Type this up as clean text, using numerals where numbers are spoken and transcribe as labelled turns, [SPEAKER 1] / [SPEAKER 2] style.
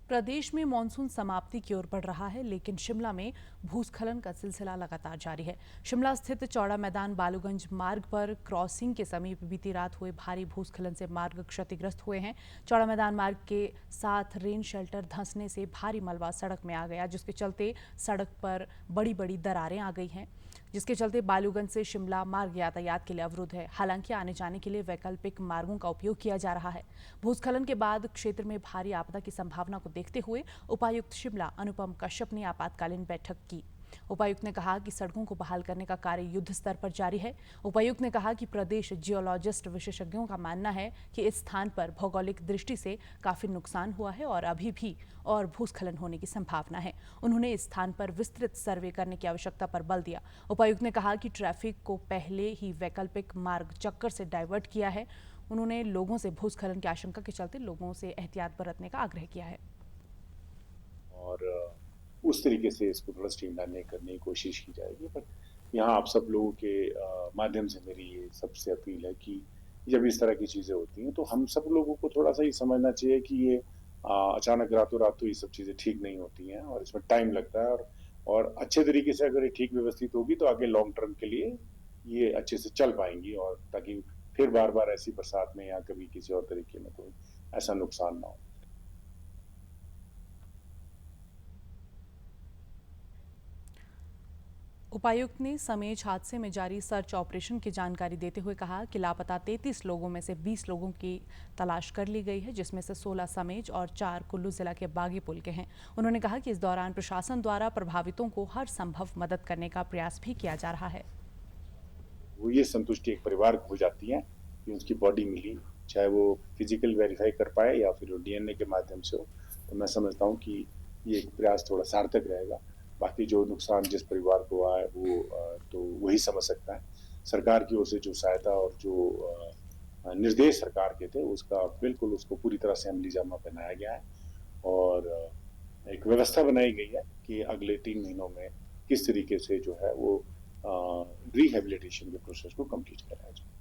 [SPEAKER 1] प्रदेश में मानसून समाप्ति की ओर बढ़ रहा है, लेकिन शिमला में भूस्खलन का सिलसिला लगातार जारी है। शिमला स्थित चौड़ा मैदान बालूगंज मार्ग पर क्रॉसिंग के समीप बीती रात हुए भारी भूस्खलन से मार्ग क्षतिग्रस्त हुए हैं। चौड़ा मैदान मार्ग के साथ रेन शेल्टर धंसने से भारी मलबा सड़क में आ गया, जिसके चलते सड़क पर बड़ी बड़ी दरारें आ गई हैं, जिसके चलते बालूगंज से शिमला मार्ग यातायात के लिए अवरुद्ध है। हालांकि आने जाने के लिए वैकल्पिक मार्गों का उपयोग किया जा रहा है। भूस्खलन के बाद क्षेत्र में भारी आपदा की संभावना को देखते हुए उपायुक्त शिमला अनुपम कश्यप ने आपातकालीन बैठक की। उपायुक्त ने कहा कि सड़कों को बहाल करने का कार्य युद्ध स्तर पर जारी है। उपायुक्त ने कहा कि प्रदेश जियोलॉजिस्ट विशेषज्ञों का मानना है कि इस स्थान पर भौगोलिक दृष्टि से काफी नुकसान हुआ है और अभी भी और भूस्खलन होने की संभावना है। उन्होंने इस स्थान पर विस्तृत सर्वे करने की आवश्यकता पर बल दिया। उपायुक्त ने कहा कि ट्रैफिक को पहले ही वैकल्पिक मार्ग चक्कर से डाइवर्ट किया है। उन्होंने लोगों से भूस्खलन की आशंका के चलते लोगों से एहतियात बरतने का आग्रह किया है
[SPEAKER 2] और उस तरीके से इसको थोड़ा स्ट्रीमलाइन करने की कोशिश की जाएगी। पर यहाँ आप सब लोगों के माध्यम से मेरी ये सबसे अपील है कि जब इस तरह की चीजें होती हैं तो हम सब लोगों को थोड़ा सा ये समझना चाहिए कि ये अचानक रातों रात तो ये सब चीजें ठीक नहीं होती हैं और इसमें टाइम लगता है। और अच्छे तरीके से अगर ये ठीक व्यवस्थित होगी तो आगे लॉन्ग टर्म के लिए ये अच्छे से चल पाएंगी, और ताकि फिर बार बार ऐसी बरसात में या कभी किसी और तरीके में कोई ऐसा नुकसान ना हो।
[SPEAKER 1] उपायुक्त ने समेज हादसे में जारी सर्च ऑपरेशन की जानकारी देते हुए कहा कि लापता 33 लोगों में से 20 लोगों की तलाश कर ली गई है, जिसमें से 16 समेज और 4 कुल्लू जिला के बागी पुल के हैं। उन्होंने कहा कि इस दौरान प्रशासन द्वारा प्रभावितों को हर संभव मदद करने का प्रयास भी किया जा रहा है।
[SPEAKER 2] वो ये संतुष्टि एक परिवार को हो जाती है कि उसकी बॉडी मिली, चाहे वो फिजिकल वेरीफाई कर पाए या फिर वो डीएनए के माध्यम से हो। तो मैं समझता हूँ कि ये एक प्रयास थोड़ा सार्थक रहेगा। बाकी जो नुकसान जिस परिवार को हुआ है वो तो वही समझ सकता है। सरकार की ओर से जो सहायता और जो निर्देश सरकार के थे उसका बिल्कुल उसको पूरी तरह से अमली जामा पहनाया गया है, और एक व्यवस्था बनाई गई है कि अगले 3 महीनों में किस तरीके से जो है वो रिहेबिलिटेशन के प्रोसेस को कंप्लीट कराया जाए।